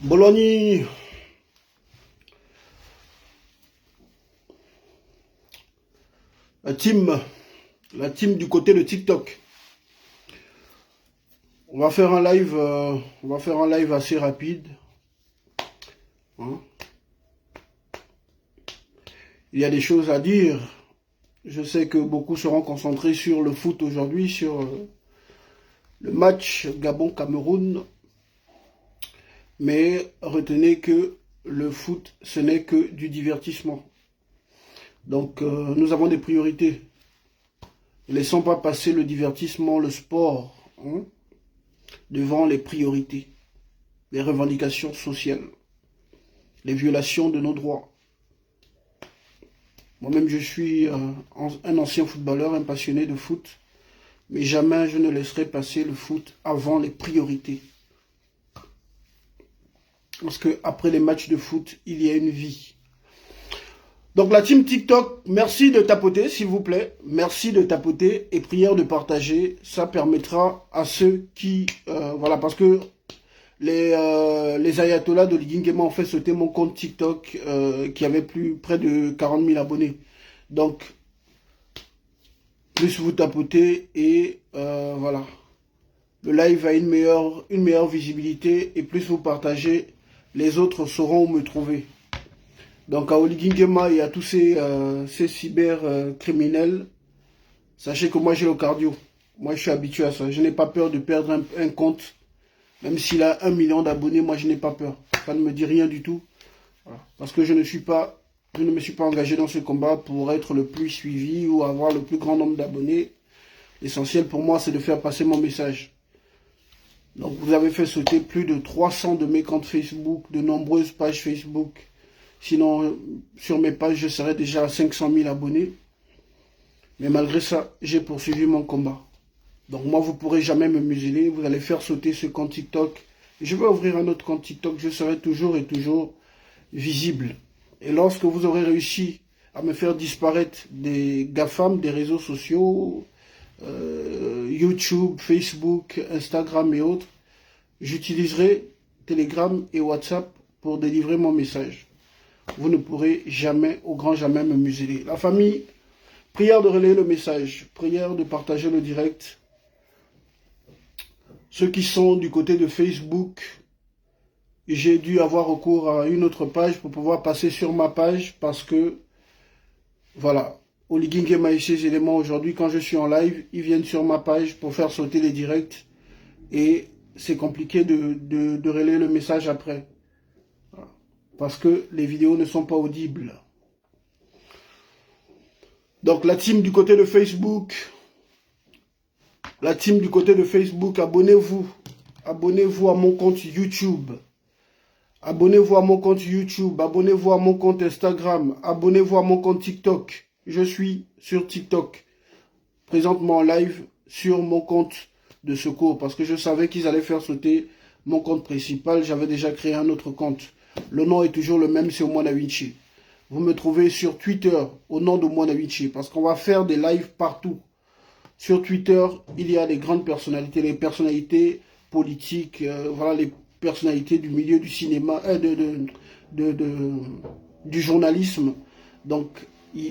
Bologna, la team du côté de TikTok. On va faire un live assez rapide. Hein. Il y a des choses à dire. Je sais que beaucoup seront concentrés sur le foot aujourd'hui, sur le match Gabon-Cameroun. Mais retenez que le foot, ce n'est que du divertissement. Donc, nous avons des priorités. Ne laissons pas passer le divertissement, le sport, hein, devant les priorités, les revendications sociales, les violations de nos droits. Moi-même, je suis un ancien footballeur, un passionné de foot, mais jamais je ne laisserai passer le foot avant les priorités. Parce qu'après les matchs de foot, il y a une vie. Donc la team TikTok, merci de tapoter, s'il vous plaît. Merci de tapoter et prière de partager. Ça permettra à ceux qui... voilà, parce que les ayatollahs de Ligingema ont fait sauter mon compte TikTok qui avait près de 40 000 abonnés. Donc, plus vous tapotez et voilà. Le live a une meilleure visibilité et plus vous partagez, les autres sauront où me trouver. Donc à Oligingema et à tous ces cybercriminels, sachez que moi j'ai le cardio. Moi je suis habitué à ça. Je n'ai pas peur de perdre un compte. Même s'il a 1 million d'abonnés, moi je n'ai pas peur. Ça ne me dit rien du tout. Voilà. Parce que je ne me suis pas engagé dans ce combat pour être le plus suivi ou avoir le plus grand nombre d'abonnés. L'essentiel pour moi c'est de faire passer mon message. Donc vous avez fait sauter plus de 300 de mes comptes Facebook, de nombreuses pages Facebook. Sinon, sur mes pages, je serais déjà à 500 000 abonnés. Mais malgré ça, j'ai poursuivi mon combat. Donc moi, vous ne pourrez jamais me museler. Vous allez faire sauter ce compte TikTok. Je vais ouvrir un autre compte TikTok. Je serai toujours et toujours visible. Et lorsque vous aurez réussi à me faire disparaître des GAFAM, des réseaux sociaux, YouTube, Facebook, Instagram et autres, j'utiliserai Telegram et WhatsApp pour délivrer mon message. Vous ne pourrez jamais, au grand jamais, me museler. La famille, prière de relayer le message, prière de partager le direct. Ceux qui sont du côté de Facebook, j'ai dû avoir recours à une autre page pour pouvoir passer sur ma page parce que, voilà, Oligingema et ses éléments aujourd'hui, quand je suis en live, ils viennent sur ma page pour faire sauter les directs et c'est compliqué de relayer le message après. Parce que les vidéos ne sont pas audibles. Donc la team du côté de Facebook, abonnez-vous. Abonnez-vous à mon compte YouTube. Abonnez-vous à mon compte YouTube. Abonnez-vous à mon compte Instagram. Abonnez-vous à mon compte TikTok. Je suis sur TikTok. Présentement en live sur mon compte de secours. Parce que je savais qu'ils allaient faire sauter mon compte principal. J'avais déjà créé un autre compte. Le nom est toujours le même, c'est Omwana Vinci. Vous me trouvez sur Twitter au nom de Omwana Vinci parce qu'on va faire des lives partout. Sur Twitter, il y a des grandes personnalités, les personnalités politiques, voilà les personnalités du milieu du cinéma, du journalisme. Donc,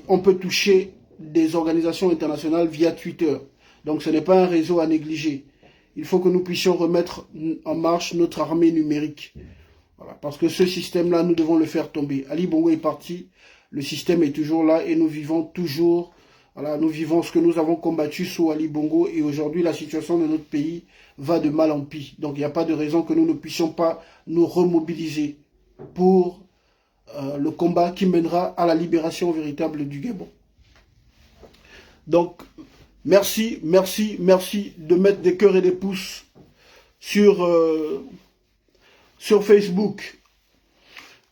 on peut toucher des organisations internationales via Twitter. Donc, ce n'est pas un réseau à négliger. Il faut que nous puissions remettre en marche notre armée numérique. Voilà, parce que ce système-là, nous devons le faire tomber. Ali Bongo est parti, le système est toujours là et nous vivons toujours, voilà, nous vivons ce que nous avons combattu sous Ali Bongo et aujourd'hui la situation de notre pays va de mal en pis. Donc il n'y a pas de raison que nous ne puissions pas nous remobiliser pour le combat qui mènera à la libération véritable du Gabon. Donc, merci, merci, merci de mettre des cœurs et des pouces sur Facebook.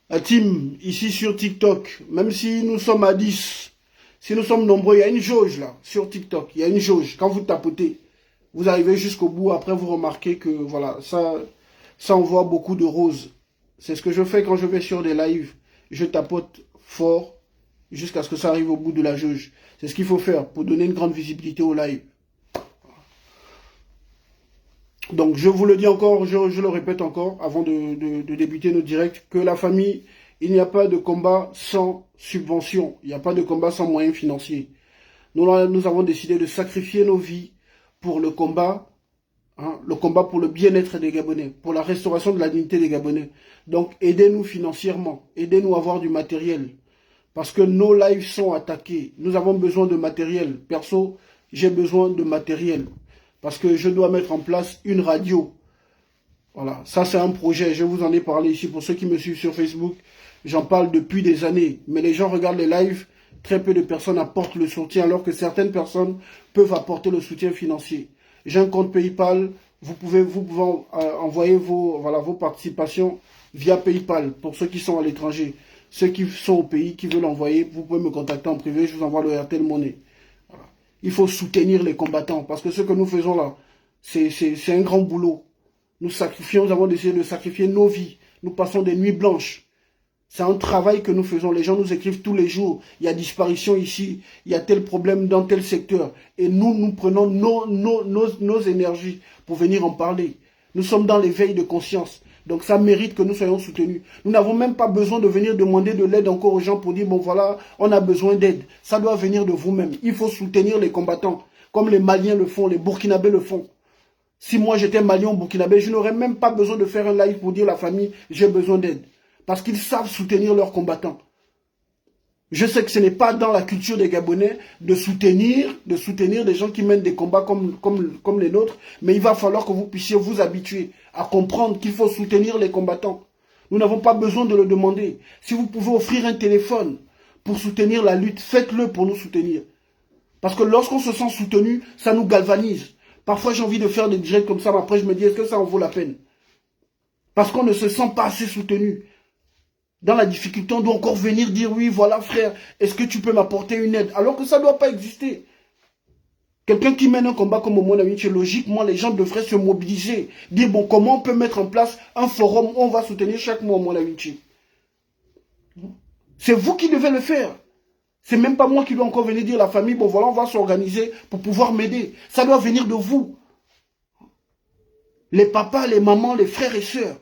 La team, ici sur TikTok, même si nous sommes à 10, si nous sommes nombreux, il y a une jauge là, sur TikTok. Il y a une jauge. Quand vous tapotez, vous arrivez jusqu'au bout. Après, vous remarquez que, voilà, ça envoie beaucoup de roses. C'est ce que je fais quand je vais sur des lives. Je tapote fort jusqu'à ce que ça arrive au bout de la jauge. C'est ce qu'il faut faire pour donner une grande visibilité au live. Donc, je vous le dis encore, je le répète encore, avant de débuter nos directs, que la famille, il n'y a pas de combat sans subvention. Il n'y a pas de combat sans moyens financiers. Nous avons décidé de sacrifier nos vies pour le combat pour le bien-être des Gabonais, pour la restauration de la dignité des Gabonais. Donc, aidez-nous financièrement, aidez-nous à avoir du matériel. Parce que nos lives sont attaqués. Nous avons besoin de matériel. Perso, j'ai besoin de matériel. Parce que je dois mettre en place une radio. Voilà, ça c'est un projet. Je vous en ai parlé ici. Pour ceux qui me suivent sur Facebook, j'en parle depuis des années. Mais les gens regardent les lives. Très peu de personnes apportent le soutien, alors que certaines personnes peuvent apporter le soutien financier. J'ai un compte PayPal. Vous pouvez envoyer vos participations via PayPal pour ceux qui sont à l'étranger. Ceux qui sont au pays, qui veulent envoyer, vous pouvez me contacter en privé. Je vous envoie le RTL Monnaie. Voilà. Il faut soutenir les combattants parce que ce que nous faisons là, c'est un grand boulot. Nous avons décidé de sacrifier nos vies. Nous passons des nuits blanches. C'est un travail que nous faisons. Les gens nous écrivent tous les jours. Il y a disparition ici. Il y a tel problème dans tel secteur. Et nous prenons nos énergies pour venir en parler. Nous sommes dans l'éveil de conscience. Donc ça mérite que nous soyons soutenus. Nous n'avons même pas besoin de venir demander de l'aide encore aux gens pour dire, bon voilà, on a besoin d'aide. Ça doit venir de vous-même. Il faut soutenir les combattants, comme les Maliens le font, les Burkinabés le font. Si moi j'étais Malien ou Burkinabé, je n'aurais même pas besoin de faire un live pour dire à la famille, j'ai besoin d'aide. Parce qu'ils savent soutenir leurs combattants. Je sais que ce n'est pas dans la culture des Gabonais de soutenir des gens qui mènent des combats comme les nôtres, mais il va falloir que vous puissiez vous habituer à comprendre qu'il faut soutenir les combattants. Nous n'avons pas besoin de le demander. Si vous pouvez offrir un téléphone pour soutenir la lutte, faites-le pour nous soutenir. Parce que lorsqu'on se sent soutenu, ça nous galvanise. Parfois j'ai envie de faire des directs comme ça, mais après je me dis, est-ce que ça en vaut la peine? Parce qu'on ne se sent pas assez soutenu. Dans la difficulté, on doit encore venir dire, oui, voilà frère, est-ce que tu peux m'apporter une aide? Alors que ça ne doit pas exister. Quelqu'un qui mène un combat comme Omona Winchi, logiquement, les gens devraient se mobiliser. Dire, bon, comment on peut mettre en place un forum où on va soutenir chaque mois Omona Winchi? C'est vous qui devez le faire. C'est même pas moi qui dois encore venir dire à la famille, bon voilà, on va s'organiser pour pouvoir m'aider. Ça doit venir de vous. Les papas, les mamans, les frères et sœurs.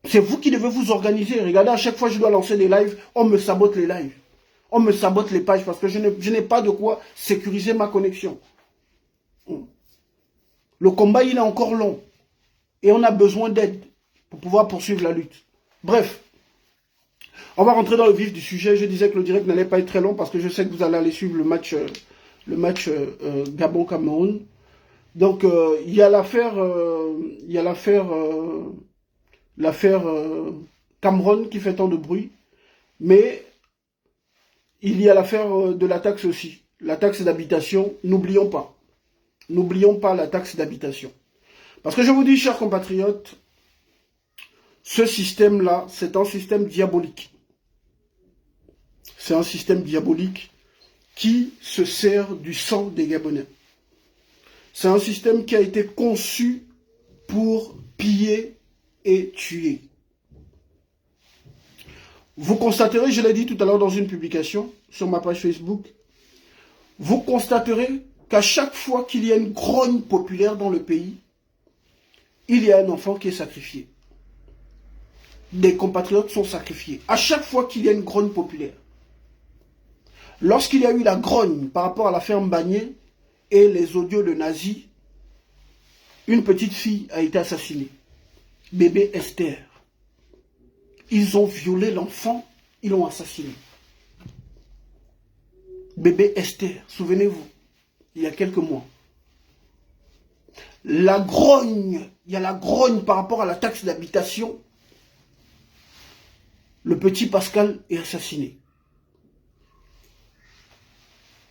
C'est vous qui devez vous organiser. Regardez, à chaque fois que je dois lancer des lives, on me sabote les lives. On me sabote les pages parce que je n'ai pas de quoi sécuriser ma connexion. Le combat, il est encore long. Et on a besoin d'aide pour pouvoir poursuivre la lutte. Bref, on va rentrer dans le vif du sujet. Je disais que le direct n'allait pas être très long parce que je sais que vous allez aller suivre le match Gabon-Cameroun. Donc, il y a l'affaire Cameron qui fait tant de bruit, mais il y a l'affaire de la taxe aussi. La taxe d'habitation, n'oublions pas. N'oublions pas la taxe d'habitation. Parce que je vous dis, chers compatriotes, ce système-là, c'est un système diabolique. C'est un système diabolique qui se sert du sang des Gabonais. C'est un système qui a été conçu pour piller et tuer. Vous constaterez, je l'ai dit tout à l'heure dans une publication sur ma page Facebook, vous constaterez qu'à chaque fois qu'il y a une grogne populaire dans le pays, il y a un enfant qui est sacrifié. Des compatriotes sont sacrifiés. À chaque fois qu'il y a une grogne populaire. Lorsqu'il y a eu la grogne par rapport à l'affaire Mbagné et les audios de nazis, une petite fille a été assassinée. Bébé Esther. Ils ont violé l'enfant, ils l'ont assassiné. Bébé Esther, souvenez-vous, il y a quelques mois. La grogne, il y a la grogne par rapport à la taxe d'habitation. Le petit Pascal est assassiné.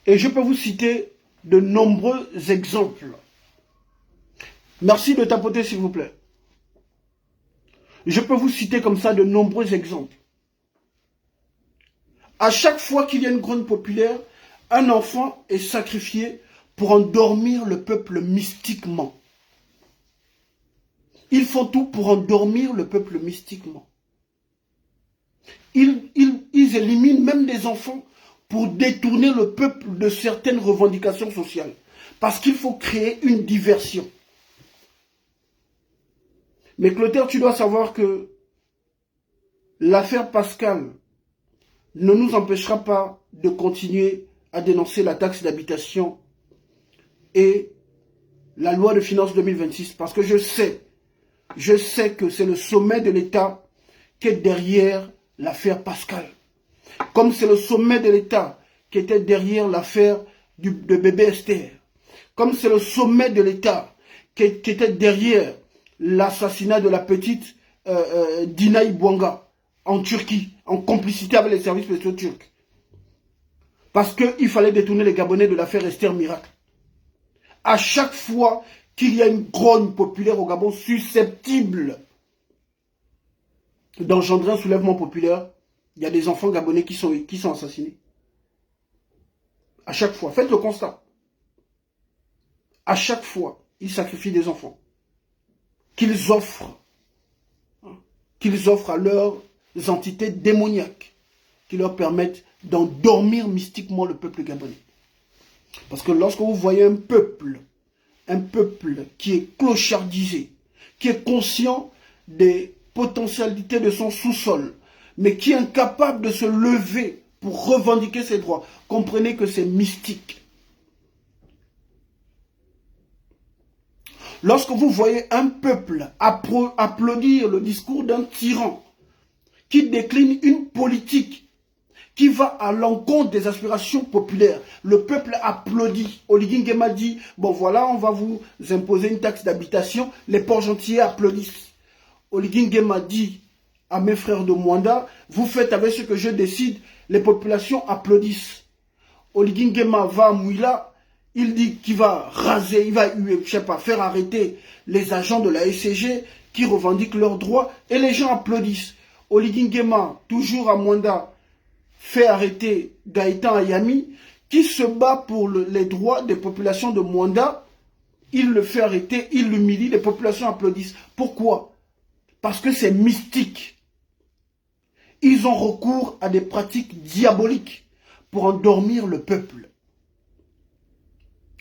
Et je peux vous citer de nombreux exemples. Merci de tapoter, s'il vous plaît. Je peux vous citer comme ça de nombreux exemples. À chaque fois qu'il y a une grogne populaire, un enfant est sacrifié pour endormir le peuple mystiquement. Ils font tout pour endormir le peuple mystiquement. Ils éliminent même des enfants pour détourner le peuple de certaines revendications sociales. Parce qu'il faut créer une diversion. Mais Clotaire, tu dois savoir que l'affaire Pascal ne nous empêchera pas de continuer à dénoncer la taxe d'habitation et la loi de finances 2026. Parce que je sais que c'est le sommet de l'État qui est derrière l'affaire Pascal. Comme c'est le sommet de l'État qui était derrière l'affaire de bébé Esther. Comme c'est le sommet de l'État qui était derrière l'assassinat de la petite Dina Ibwanga en Turquie, en complicité avec les services spéciaux turcs. Parce qu'il fallait détourner les Gabonais de l'affaire Esther Miracle. À chaque fois qu'il y a une grogne populaire au Gabon susceptible d'engendrer un soulèvement populaire, il y a des enfants gabonais qui sont assassinés. À chaque fois. Faites le constat. À chaque fois, ils sacrifient des enfants. Qu'ils offrent à leurs entités démoniaques qui leur permettent d'endormir mystiquement le peuple gabonais. Parce que lorsque vous voyez un peuple qui est clochardisé, qui est conscient des potentialités de son sous-sol, mais qui est incapable de se lever pour revendiquer ses droits, comprenez que c'est mystique. Lorsque vous voyez un peuple applaudir le discours d'un tyran qui décline une politique qui va à l'encontre des aspirations populaires, le peuple applaudit. Oligui Nguema dit, bon voilà, on va vous imposer une taxe d'habitation, les Port-Gentillet applaudissent. Oligui Nguema dit à mes frères de Mwanda, vous faites avec ce que je décide, les populations applaudissent. Oligui Nguema va à Mouila, il dit qu'il va raser, il va, je sais pas, faire arrêter les agents de la SCG qui revendiquent leurs droits et les gens applaudissent. Oligui Nguema, toujours à Mwanda, fait arrêter Gaëtan Ayami qui se bat pour les droits des populations de Mwanda. Il le fait arrêter, il l'humilie, les populations applaudissent. Pourquoi? Parce que c'est mystique. Ils ont recours à des pratiques diaboliques pour endormir le peuple.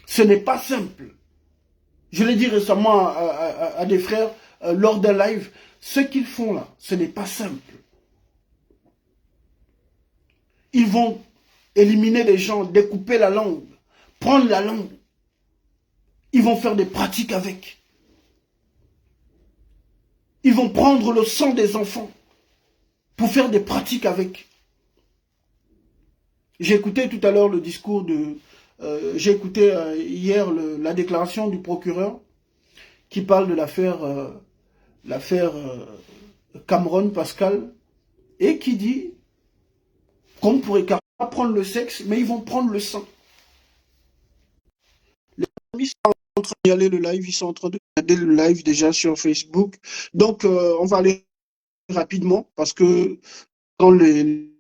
Ce n'est pas simple. Je l'ai dit récemment à des frères lors d'un live. Ce qu'ils font là, ce n'est pas simple. Ils vont éliminer les gens, découper la langue, prendre la langue. Ils vont faire des pratiques avec. Ils vont prendre le sang des enfants pour faire des pratiques avec. J'ai écouté tout à l'heure le discours de... j'ai écouté hier la déclaration du procureur qui parle de l'affaire Cameron Pascal et qui dit qu'on ne pourrait pas prendre le sexe, mais ils vont prendre le sang. Les amis sont en train d'y aller le live, ils sont en train de regarder le live déjà sur Facebook. Donc, on va aller rapidement parce que quand les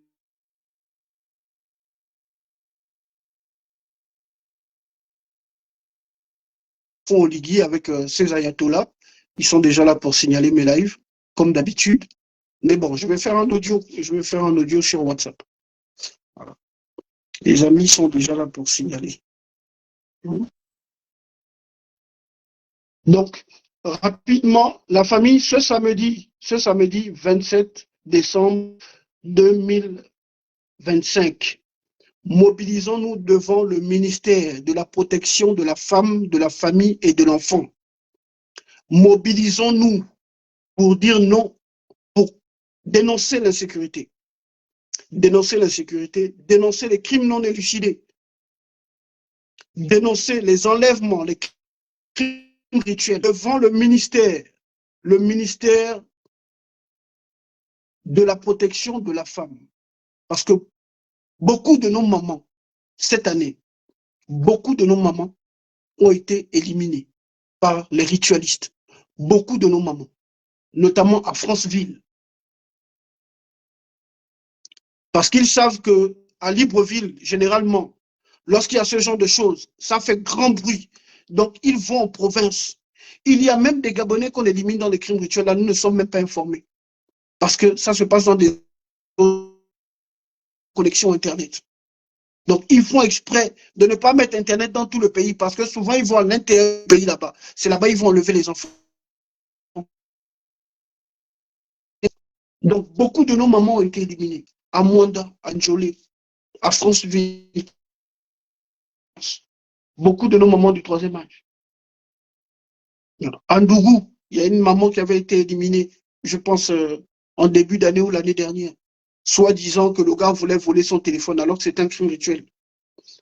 font Oligui avec ces ayatollahs, ils sont déjà là pour signaler mes lives, comme d'habitude. Mais bon, je vais faire un audio sur WhatsApp. Voilà. Les amis sont déjà là pour signaler. Donc, rapidement, la famille, ce samedi 27 décembre 2025, mobilisons-nous devant le ministère de la protection de la femme, de la famille et de l'enfant. Mobilisons-nous pour dire non, pour dénoncer l'insécurité. Dénoncer l'insécurité, dénoncer les crimes non élucidés, dénoncer les enlèvements, les crimes rituels devant le ministère de la protection de la femme. Parce que beaucoup de nos mamans, cette année, beaucoup de nos mamans ont été éliminées par les ritualistes. Beaucoup de nos mamans, notamment à Franceville. Parce qu'ils savent que à Libreville, généralement, lorsqu'il y a ce genre de choses, ça fait grand bruit. Donc, ils vont en province. Il y a même des Gabonais qu'on élimine dans les crimes rituels. Là, nous ne sommes même pas informés. Parce que ça se passe dans des connexions Internet. Donc, ils font exprès de ne pas mettre Internet dans tout le pays parce que souvent, ils vont à l'intérieur du pays là-bas. C'est là-bas qu'ils vont enlever les enfants. Donc, beaucoup de nos mamans ont été éliminées. À Mwanda, à Njolé, à Franceville. Beaucoup de nos mamans du troisième âge. À Ndougou, il y a une maman qui avait été éliminée, je pense, en début d'année ou l'année dernière, soit disant que le gars voulait voler son téléphone alors que c'est un crime rituel.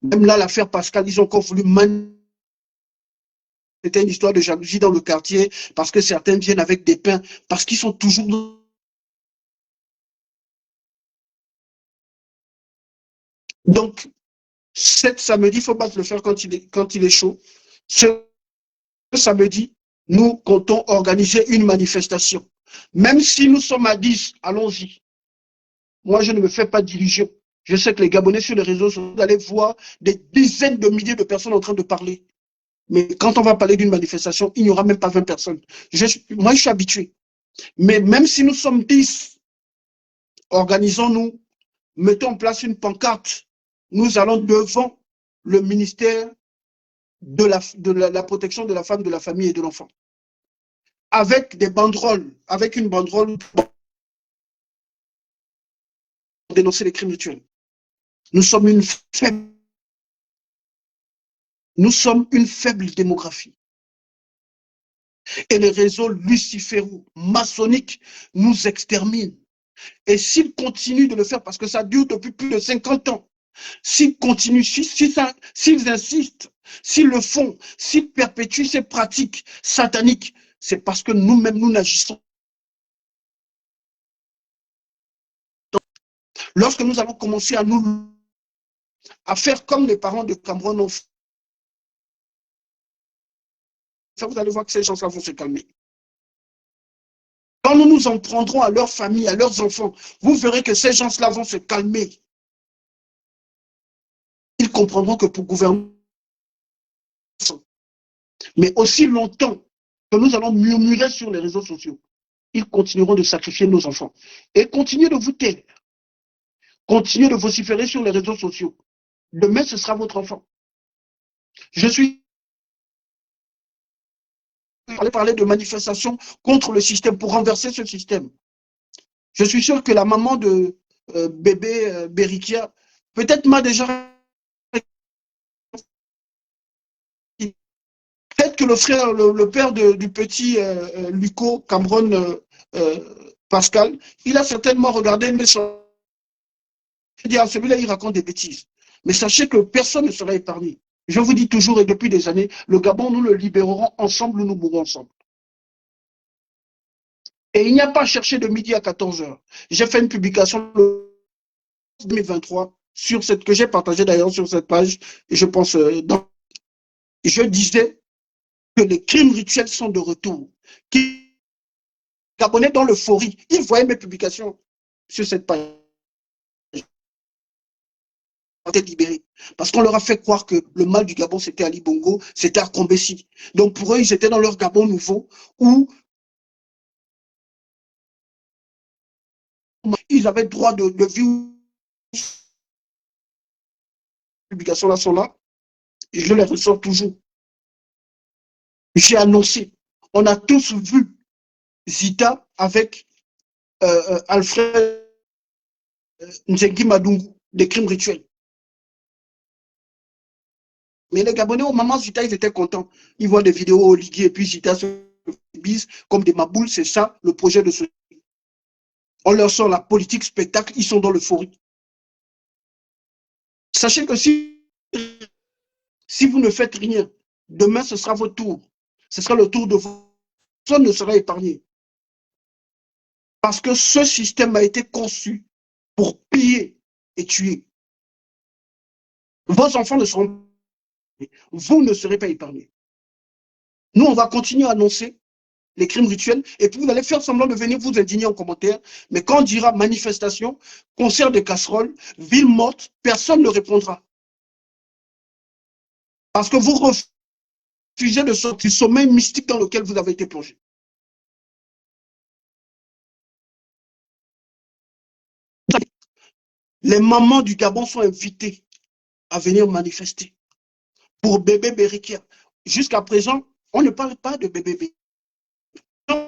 Même là, l'affaire Pascal, ils ont encore voulu c'était une histoire de jalousie dans le quartier parce que certains viennent avec des pains, parce qu'ils sont toujours. Donc, cet samedi, il ne faut pas le faire quand il est chaud. Ce samedi, nous comptons organiser une manifestation. Même si nous sommes à 10, allons-y. Moi, je ne me fais pas d'illusions. Je sais que les Gabonais sur les réseaux sociaux, vous allez voir des dizaines de milliers de personnes en train de parler. Mais quand on va parler d'une manifestation, il n'y aura même pas 20 personnes. Moi, je suis habitué. Mais même si nous sommes 10, organisons-nous, mettons en place une pancarte. Nous allons devant le ministère de la protection de la femme, de la famille et de l'enfant. Avec des banderoles, avec une banderole pour dénoncer les crimes rituels. Nous sommes une faible démographie. Et les réseaux luciféraux, maçonniques, nous exterminent. Et s'ils continuent de le faire, parce que ça dure depuis plus de 50 ans, s'ils continuent, s'ils insistent, s'ils le font, s'ils perpétuent ces pratiques sataniques, c'est parce que nous-mêmes, nous n'agissons. Lorsque nous allons commencer à faire comme les parents de Cameroun ont fait, vous allez voir que ces gens-là vont se calmer. Quand nous nous en prendrons à leurs familles, à leurs enfants, vous verrez que ces gens-là vont se calmer. Ils comprendront que pour gouverner, mais aussi longtemps que nous allons murmurer sur les réseaux sociaux, ils continueront de sacrifier nos enfants. Et continuez de vous taire. Continuez de vociférer sur les réseaux sociaux. Demain, ce sera votre enfant. Je suis allé parler de manifestation contre le système, pour renverser ce système. Je suis sûr que la maman de bébé Berikia, peut-être m'a déjà. Peut-être que le frère, le père du petit Luco, Cameron Pascal, il a certainement regardé, mais je dis, celui-là, il raconte des bêtises. Mais sachez que personne ne sera épargné. Je vous dis toujours et depuis des années, le Gabon, nous le libérerons ensemble, nous mourrons ensemble. Et il n'y a pas à chercher de midi à 14 h. J'ai fait une publication le 2023 sur cette, que j'ai partagée d'ailleurs sur cette page, et je pense, je disais que les crimes rituels sont de retour. Qui Gabonais dans l'euphorie, ils voyaient mes publications sur cette page. Libérés. Parce qu'on leur a fait croire que le mal du Gabon, c'était Ali Bongo, c'était à Combessi. Donc pour eux, ils étaient dans leur Gabon nouveau, où ils avaient droit de vivre. Les publications là sont là, et je les ressors toujours. J'ai annoncé, on a tous vu Zita avec Alfred Nzengi Madungu, des crimes rituels. Mais les Gabonais, au moment Zita, ils étaient contents. Ils voient des vidéos au Ligui et puis Zita se bise comme des maboules. C'est ça le projet de ce. On leur sort la politique spectacle, ils sont dans l'euphorie. Sachez que si vous ne faites rien, demain ce sera votre tour. Ce sera le tour de vous. Personne ne sera épargné. Parce que ce système a été conçu pour piller et tuer. Vos enfants ne seront Vous ne serez pas épargnés. Nous, on va continuer à annoncer les crimes rituels, et puis vous allez faire semblant de venir vous indigner en commentaire, mais quand on dira manifestation, concert de casseroles, ville morte, personne ne répondra. Parce que vous refusez de sortir du sommeil mystique dans lequel vous avez été plongé. Les mamans du Gabon sont invitées à venir manifester pour bébé Berikia. Jusqu'à présent, on ne parle pas de bébé Berikia.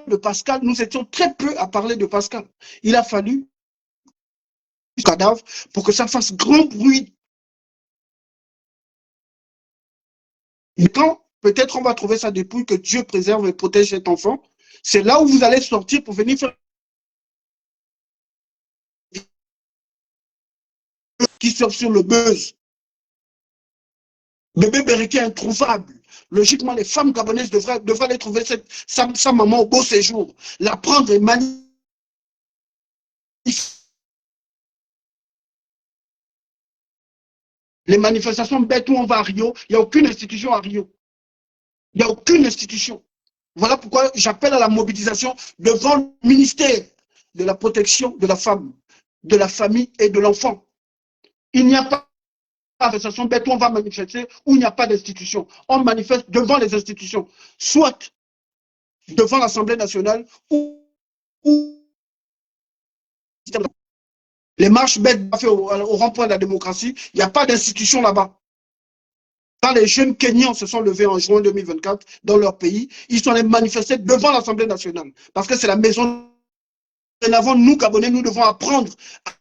De Pascal, nous étions très peu à parler de Pascal. Il a fallu un cadavre pour que ça fasse grand bruit. Et quand peut-être on va trouver sa dépouille, que Dieu préserve et protège cet enfant, c'est là où vous allez sortir pour venir faire qui surfe sur le buzz. Bébé Berikia est introuvable. Logiquement, les femmes gabonaises devraient aller trouver sa maman au beau séjour, la prendre et manifester. Les manifestations bêtes où on va à Rio, il n'y a aucune institution à Rio. Il n'y a aucune institution. Voilà pourquoi j'appelle à la mobilisation devant le ministère de la protection de la femme, de la famille et de l'enfant. Il n'y a pas de manifestation bête où on va manifester, où il n'y a pas d'institution. On manifeste devant les institutions, soit devant l'Assemblée nationale ou les marches bêtes au rond-point de la démocratie, il n'y a pas d'institution là-bas. Quand les jeunes Kenyans se sont levés en juin 2024 dans leur pays, ils sont allés manifester devant l'Assemblée nationale. Parce que c'est la maison. Avant, nous, Gabonais, nous devons apprendre à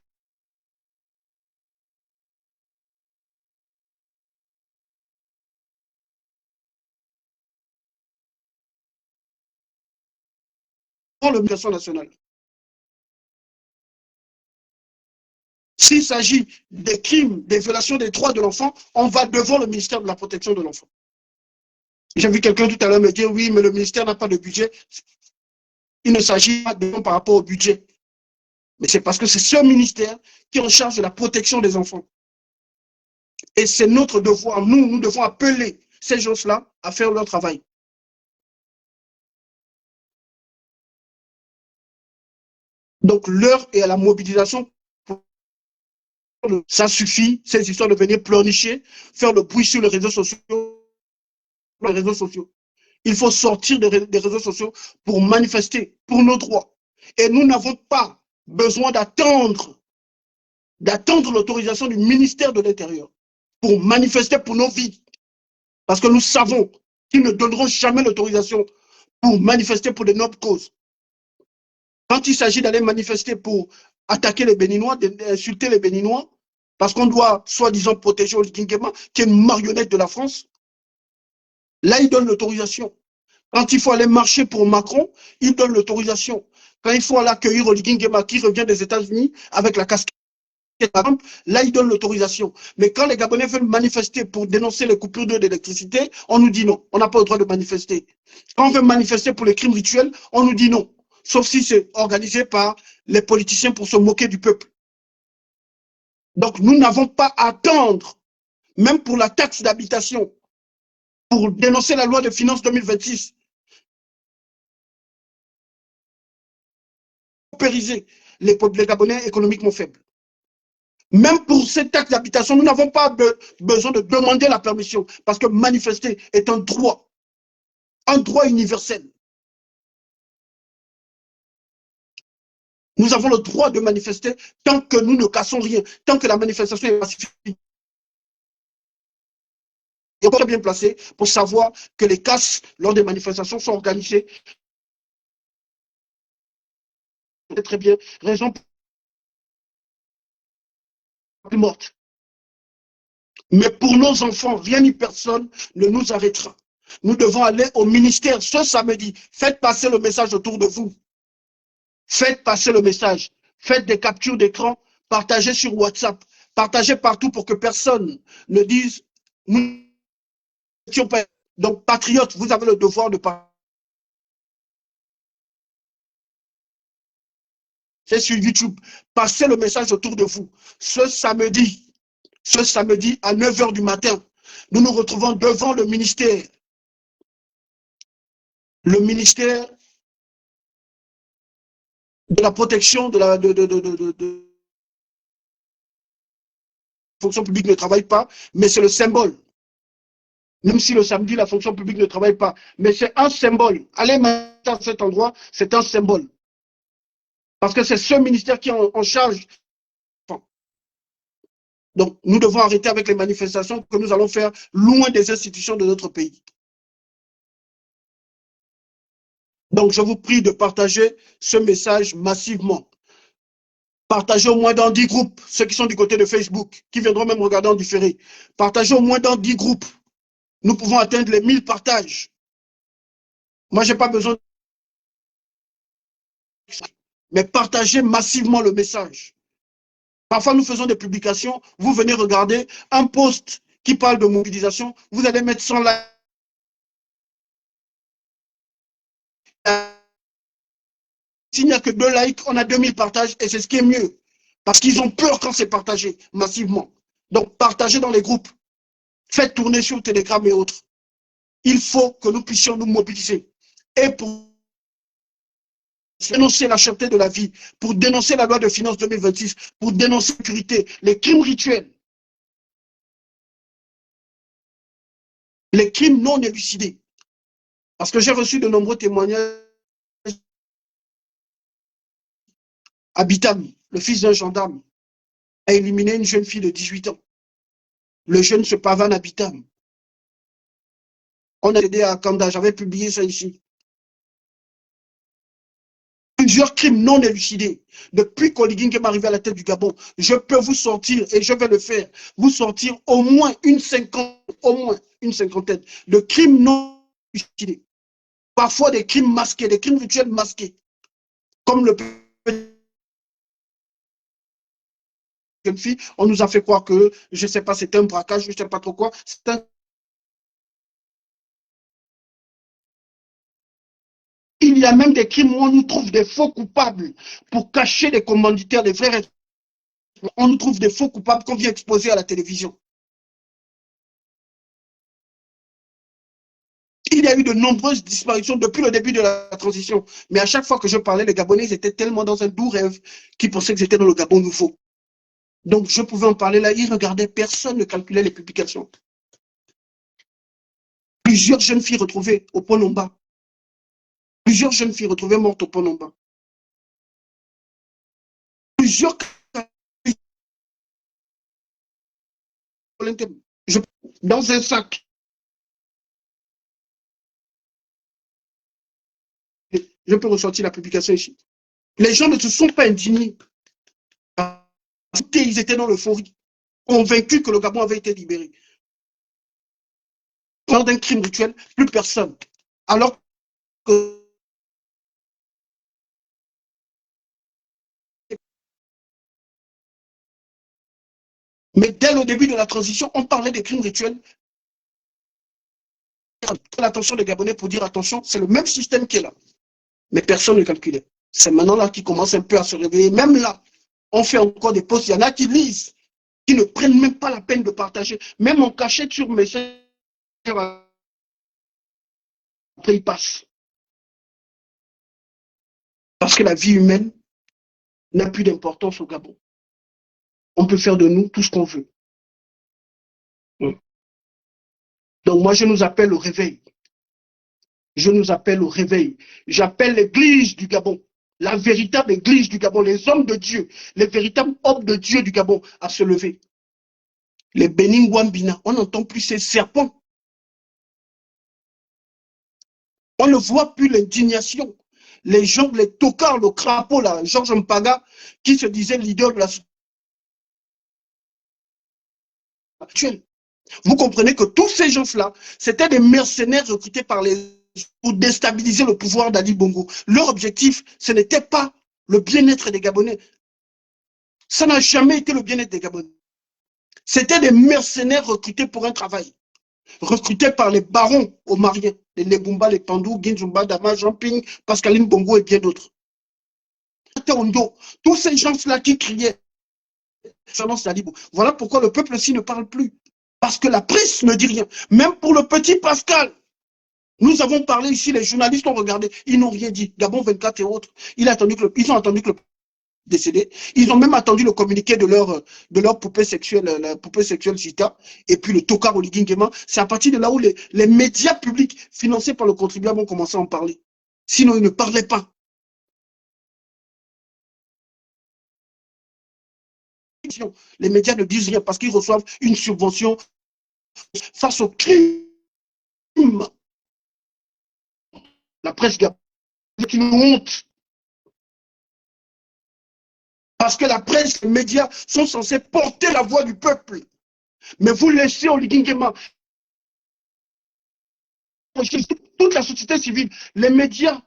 l'obligation nationale. S'il s'agit des crimes, des violations des droits de l'enfant, on va devant le ministère de la protection de l'enfant. J'ai vu quelqu'un tout à l'heure me dire, oui, mais le ministère n'a pas de budget. Il ne s'agit pas de par rapport au budget. Mais c'est parce que c'est ce ministère qui est en charge de la protection des enfants. Et c'est notre devoir. Nous devons appeler ces gens-là à faire leur travail. Donc, l'heure est à la mobilisation. Ça suffit, ces histoires de venir pleurnicher, faire le bruit sur les réseaux sociaux. Il faut sortir des réseaux sociaux pour manifester pour nos droits. Et nous n'avons pas besoin d'attendre l'autorisation du ministère de l'Intérieur pour manifester pour nos vies. Parce que nous savons qu'ils ne donneront jamais l'autorisation pour manifester pour de nobles causes. Quand il s'agit d'aller manifester pour attaquer les Béninois, d'insulter les Béninois, parce qu'on doit soi-disant protéger Oligui Nguema, qui est une marionnette de la France, là, il donne l'autorisation. Quand il faut aller marcher pour Macron, il donne l'autorisation. Quand il faut aller accueillir Oligui Nguema, qui revient des États-Unis avec la casquette, là, il donne l'autorisation. Mais quand les Gabonais veulent manifester pour dénoncer les coupures d'eau d'électricité, on nous dit non, on n'a pas le droit de manifester. Quand on veut manifester pour les crimes rituels, on nous dit non. Sauf si c'est organisé par les politiciens pour se moquer du peuple. Donc, nous n'avons pas à attendre, même pour la taxe d'habitation, pour dénoncer la loi de finances 2026, paupériser les Gabonais économiquement faibles. Même pour cette taxe d'habitation, nous n'avons pas besoin de demander la permission, parce que manifester est un droit universel. Nous avons le droit de manifester tant que nous ne cassons rien, tant que la manifestation est pacifique. Et encore bien placé pour savoir que les casses lors des manifestations sont organisées. Très bien, raison plus morte. Mais pour nos enfants, rien ni personne ne nous arrêtera. Nous devons aller au ministère ce samedi. Faites passer le message autour de vous. Faites passer le message. Faites des captures d'écran. Partagez sur WhatsApp. Partagez partout pour que personne ne dise nous n'étions pas. Donc, patriotes, vous avez le devoir de partager. C'est sur YouTube. Passez le message autour de vous. Ce samedi à 9 h du matin, nous nous retrouvons devant le ministère. Le ministère de la protection de la fonction publique ne travaille pas, mais c'est le symbole. Même si le samedi, la fonction publique ne travaille pas. Mais c'est un symbole. Allez maintenant à cet endroit, c'est un symbole. Parce que c'est ce ministère qui est en charge. Donc, nous devons arrêter avec les manifestations que nous allons faire loin des institutions de notre pays. Donc, je vous prie de partager ce message massivement. Partagez au moins dans 10 groupes, ceux qui sont du côté de Facebook, qui viendront même regarder en différé. Partagez au moins dans 10 groupes. Nous pouvons atteindre les 1000 partages. Moi, je n'ai pas besoin. Mais partagez massivement le message. Parfois, nous faisons des publications. Vous venez regarder un post qui parle de mobilisation. Vous allez mettre 100 likes. S'il n'y a que 2 likes, on a 2000 partages et c'est ce qui est mieux. Parce qu'ils ont peur quand c'est partagé massivement. Donc, partagez dans les groupes. Faites tourner sur Telegram et autres. Il faut que nous puissions nous mobiliser. Et pour dénoncer la cherté de la vie, pour dénoncer la loi de finances 2026, pour dénoncer la sécurité, les crimes rituels, les crimes non élucidés. Parce que j'ai reçu de nombreux témoignages. Abitam, le fils d'un gendarme, a éliminé une jeune fille de 18 ans. Le jeune se pavane à Abitam. On a aidé à Kanda, j'avais publié ça ici. Plusieurs crimes non élucidés. Depuis qu'Oligui Nguema est arrivé à la tête du Gabon, je peux vous sortir, et je vais le faire, vous sortir au moins une cinquantaine de crimes non élucidés. Parfois des crimes masqués, des crimes rituels masqués. Comme le jeune fille, on nous a fait croire que, je ne sais pas, c'était un braquage, je ne sais pas trop quoi. Il y a même des crimes où on nous trouve des faux coupables pour cacher les commanditaires, les frères. On nous trouve des faux coupables qu'on vient exposer à la télévision. Il y a eu de nombreuses disparitions depuis le début de la transition. Mais à chaque fois que je parlais, les Gabonais étaient tellement dans un doux rêve qu'ils pensaient qu'ils étaient dans le Gabon nouveau. Donc je pouvais en parler là, ils regardaient, personne ne calculait les publications. Plusieurs jeunes filles retrouvées au Pont Nomba. Plusieurs jeunes filles retrouvées mortes au Pont Nomba. Plusieurs dans un sac. Je peux ressortir la publication ici. Les gens ne se sont pas indignés. Ils étaient dans l'euphorie, convaincus que le Gabon avait été libéré. Lors d'un crime rituel, plus personne. Alors que mais dès le début de la transition, on parlait des crimes rituels. L'attention des Gabonais pour dire attention, c'est le même système qui est là. Mais personne ne calculait. C'est maintenant là qu'ils commencent un peu à se réveiller. Même là, on fait encore des posts. Il y en a qui lisent, qui ne prennent même pas la peine de partager. Même en cachette sur Messenger, après ils passent. Parce que la vie humaine n'a plus d'importance au Gabon. On peut faire de nous tout ce qu'on veut. Donc moi, je nous appelle au réveil. Je nous appelle au réveil. J'appelle l'église du Gabon, la véritable église du Gabon, les hommes de Dieu, les véritables hommes de Dieu du Gabon à se lever. Les Benin Wambina, on n'entend plus ces serpents. On ne voit plus l'indignation. Les gens, les tocards, le crapaud, là, Georges Mpaga, qui se disait leader de la société actuelle. Vous comprenez que tous ces gens-là, c'était des mercenaires recrutés par pour déstabiliser le pouvoir d'Ali Bongo. Leur objectif, ce n'était pas le bien-être des Gabonais. Ça n'a jamais été le bien-être des Gabonais. C'était des mercenaires recrutés pour un travail. Recrutés par les barons omariens, les Lebumba, les Pandou, Ginzumba, Dama, Jean-Ping, Pascaline Bongo et bien d'autres. Tous ces gens-là qui criaient, voilà pourquoi le peuple aussi ne parle plus. Parce que la presse ne dit rien. Même pour le petit Pascal, nous avons parlé ici, les journalistes ont regardé, ils n'ont rien dit. Gabon 24 et autres, ils ont attendu que le décédé. Ils ont même attendu le communiqué de leur poupée sexuelle, la poupée sexuelle Zita, et puis le Tokar Oligui Nguema. C'est à partir de là où les médias publics financés par le contribuable ont commencé à en parler. Sinon, ils ne parlaient pas. Les médias ne disent rien parce qu'ils reçoivent une subvention face au crime. La presse c'est une honte. Parce que la presse, les médias sont censés porter la voix du peuple. Mais vous laissez Oligui Nguema, toute la société civile, les médias,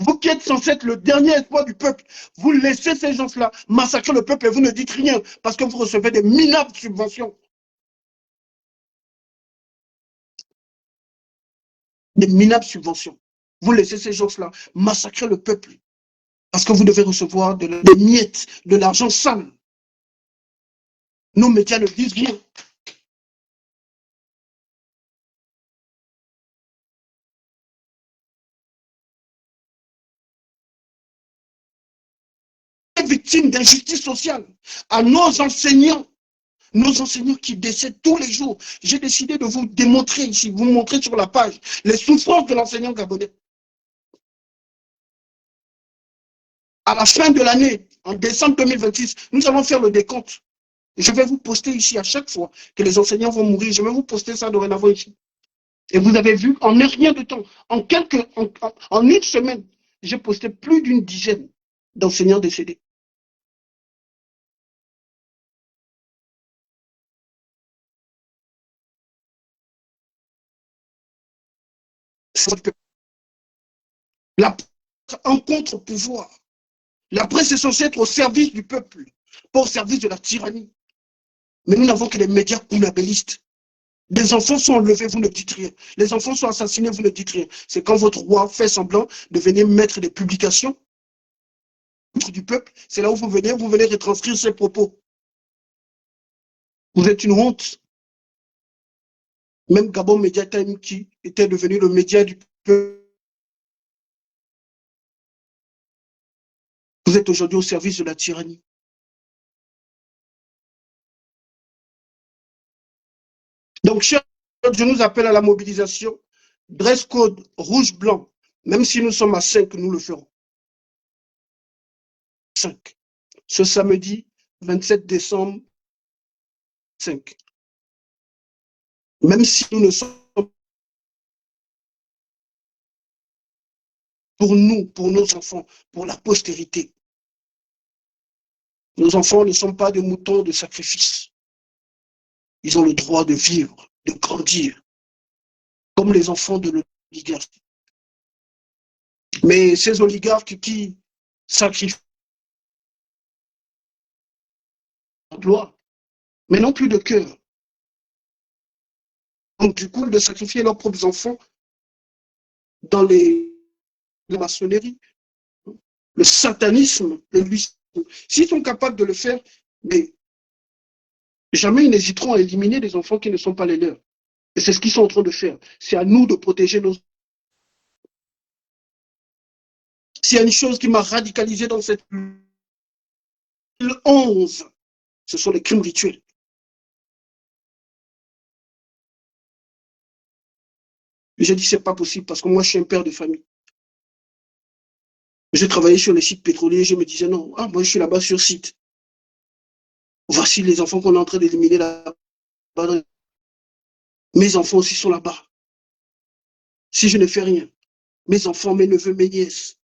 vous qui êtes censés être le dernier espoir du peuple, vous laissez ces gens-là massacrer le peuple et vous ne dites rien parce que vous recevez des minables subventions. Des minables subventions. Vous laissez ces gens-là massacrer le peuple parce que vous devez recevoir des miettes, de l'argent sale. Nos médias ne disent rien. Victimes d'injustice sociale, à nos enseignants qui décèdent tous les jours. J'ai décidé de vous démontrer ici, vous montrer sur la page les souffrances de l'enseignant gabonais. À la fin de l'année, en décembre 2026, nous allons faire le décompte. Je vais vous poster ici à chaque fois que les enseignants vont mourir. Je vais vous poster ça dorénavant ici. Et vous avez vu, en rien de temps, en une semaine, j'ai posté plus d'une dizaine d'enseignants décédés. Un contre-pouvoir. La presse est censée être au service du peuple, pas au service de la tyrannie. Mais nous n'avons que des médias coulabellistes. Des enfants sont enlevés, vous ne dites rien. Les enfants sont assassinés, vous ne dites rien. C'est quand votre roi fait semblant de venir mettre des publications du peuple, c'est là où vous venez retranscrire ces propos. Vous êtes une honte. Même Gabon Media Time, qui était devenu le média du peuple, vous êtes aujourd'hui au service de la tyrannie. Donc, chers, je nous appelle à la mobilisation. Dress code rouge-blanc. Même si nous sommes à 5, nous le ferons. 5. Ce samedi 27 décembre 5. Même si nous ne sommes pour nous, pour nos enfants, pour la postérité. Nos enfants ne sont pas des moutons de sacrifice. Ils ont le droit de vivre, de grandir, comme les enfants de l'oligarque. Mais ces oligarques qui sacrifient la gloire, mais n'ont plus de cœur. Donc, du coup, de sacrifier leurs propres enfants dans la maçonnerie, le satanisme, s'ils sont capables de le faire, mais jamais ils n'hésiteront à éliminer des enfants qui ne sont pas les leurs. Et c'est ce qu'ils sont en train de faire. C'est à nous de protéger nos... S'il y a une chose qui m'a radicalisé dans cette 11, ce sont les crimes rituels. J'ai dit, c'est pas possible parce que moi, je suis un père de famille. J'ai travaillé sur les sites pétroliers, je me disais, non, moi, je suis là-bas sur site. Voici les enfants qu'on est en train d'éliminer là-bas. Mes enfants aussi sont là-bas. Si je ne fais rien, mes enfants, mes neveux, mes nièces.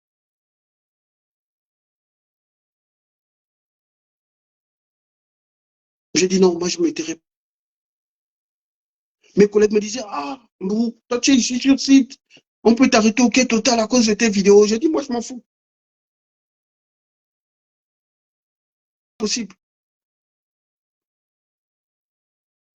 J'ai dit non, moi je m'intéresse. Mes collègues me disaient, toi tu es ici sur site, on peut t'arrêter au quai total à cause de tes vidéos. J'ai dit, moi je m'en fous. Possible.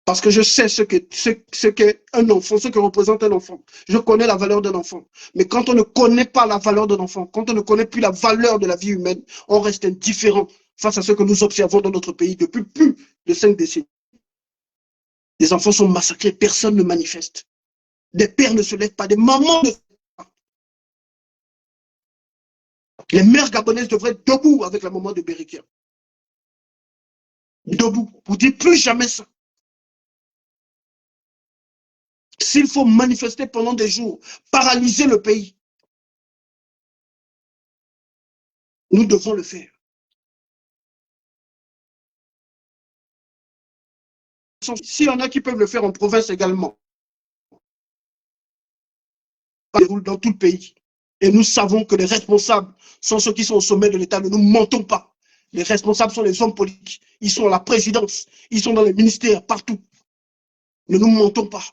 Parce que je sais ce qu'est un enfant, ce que représente un enfant. Je connais la valeur d'un enfant. Mais quand on ne connaît pas la valeur d'un enfant, quand on ne connaît plus la valeur de la vie humaine, on reste indifférent face à ce que nous observons dans notre pays depuis plus de 5 décennies. Les enfants sont massacrés, personne ne manifeste. Des pères ne se lèvent pas, des mamans ne se lèvent pas. Les mères gabonaises devraient être debout avec la maman de Bérikia. Debout. Vous dites plus jamais ça. S'il faut manifester pendant des jours, paralyser le pays, nous devons le faire. S'il y en a qui peuvent le faire en province également, ça déroule dans tout le pays. Et nous savons que les responsables sont ceux qui sont au sommet de l'État. Ne nous mentons pas. Les responsables sont les hommes politiques. Ils sont à la présidence. Ils sont dans les ministères, partout. Ne nous mentons pas.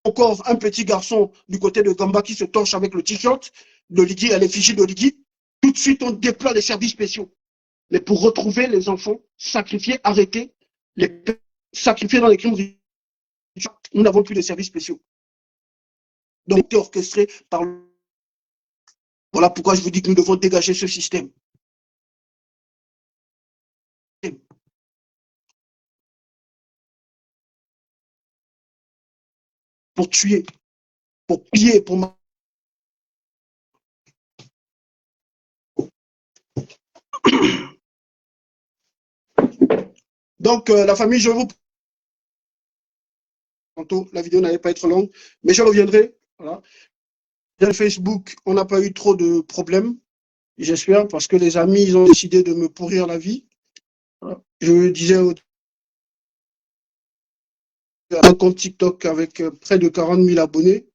Encore un petit garçon du côté de Gamba qui se torche avec le t-shirt d'Oligui, à l'effigie d'Oligui. Tout de suite, on déploie les services spéciaux. Mais pour retrouver les enfants sacrifiés, arrêtés, les sacrifiés dans les crimes, nous n'avons plus de services spéciaux. Donc, c'est orchestré par... Voilà pourquoi je vous dis que nous devons dégager ce système. Pour tuer, pour piller, pour... Donc, la famille, je vous... Tantôt, la vidéo n'allait pas être longue, mais je reviendrai. Voilà. Dans Facebook, on n'a pas eu trop de problèmes, j'espère, parce que les amis, ils ont décidé de me pourrir la vie. Voilà. Je disais un compte TikTok avec près de 40 000 abonnés.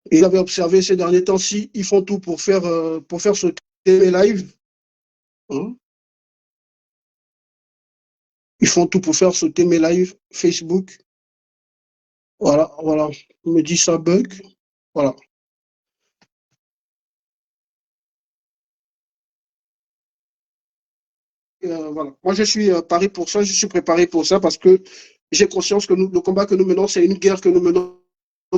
Et j'avais observé ces derniers temps-ci, ils font tout pour faire ce TV live. Hein? Ils font tout pour faire ce TV live Facebook. Voilà, voilà. On me dit ça bug. Voilà. Voilà. Moi, je suis paré pour ça, je suis préparé pour ça parce que j'ai conscience que le combat que nous menons, c'est une guerre que nous menons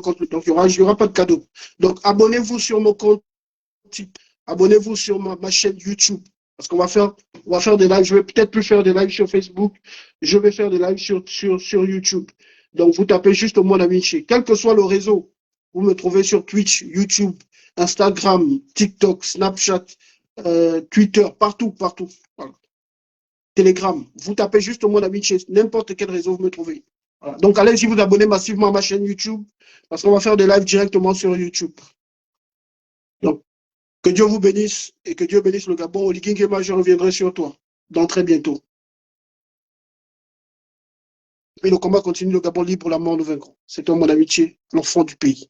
contre. Donc, il n'y aura pas de cadeau. Donc, abonnez-vous sur mon compte, abonnez-vous sur ma chaîne YouTube parce qu'on va faire des lives. Je vais peut-être plus faire des lives sur Facebook, je vais faire des lives sur YouTube. Donc, vous tapez juste au Mon Ami Che. Quel que soit le réseau, vous me trouvez sur Twitch, YouTube, Instagram, TikTok, Snapchat, Twitter, partout, partout. Voilà. Telegram. Vous tapez juste au Mon Ami Che, n'importe quel réseau vous me trouvez. Voilà. Donc, allez-y vous abonner massivement à ma chaîne YouTube parce qu'on va faire des lives directement sur YouTube. Donc, que Dieu vous bénisse et que Dieu bénisse le Gabon. Oligui Nguema, je reviendrai sur toi dans très bientôt. Et le combat continue, le Gabon libre, la mort nous vaincrons. C'est toi, mon amitié, l'enfant du pays.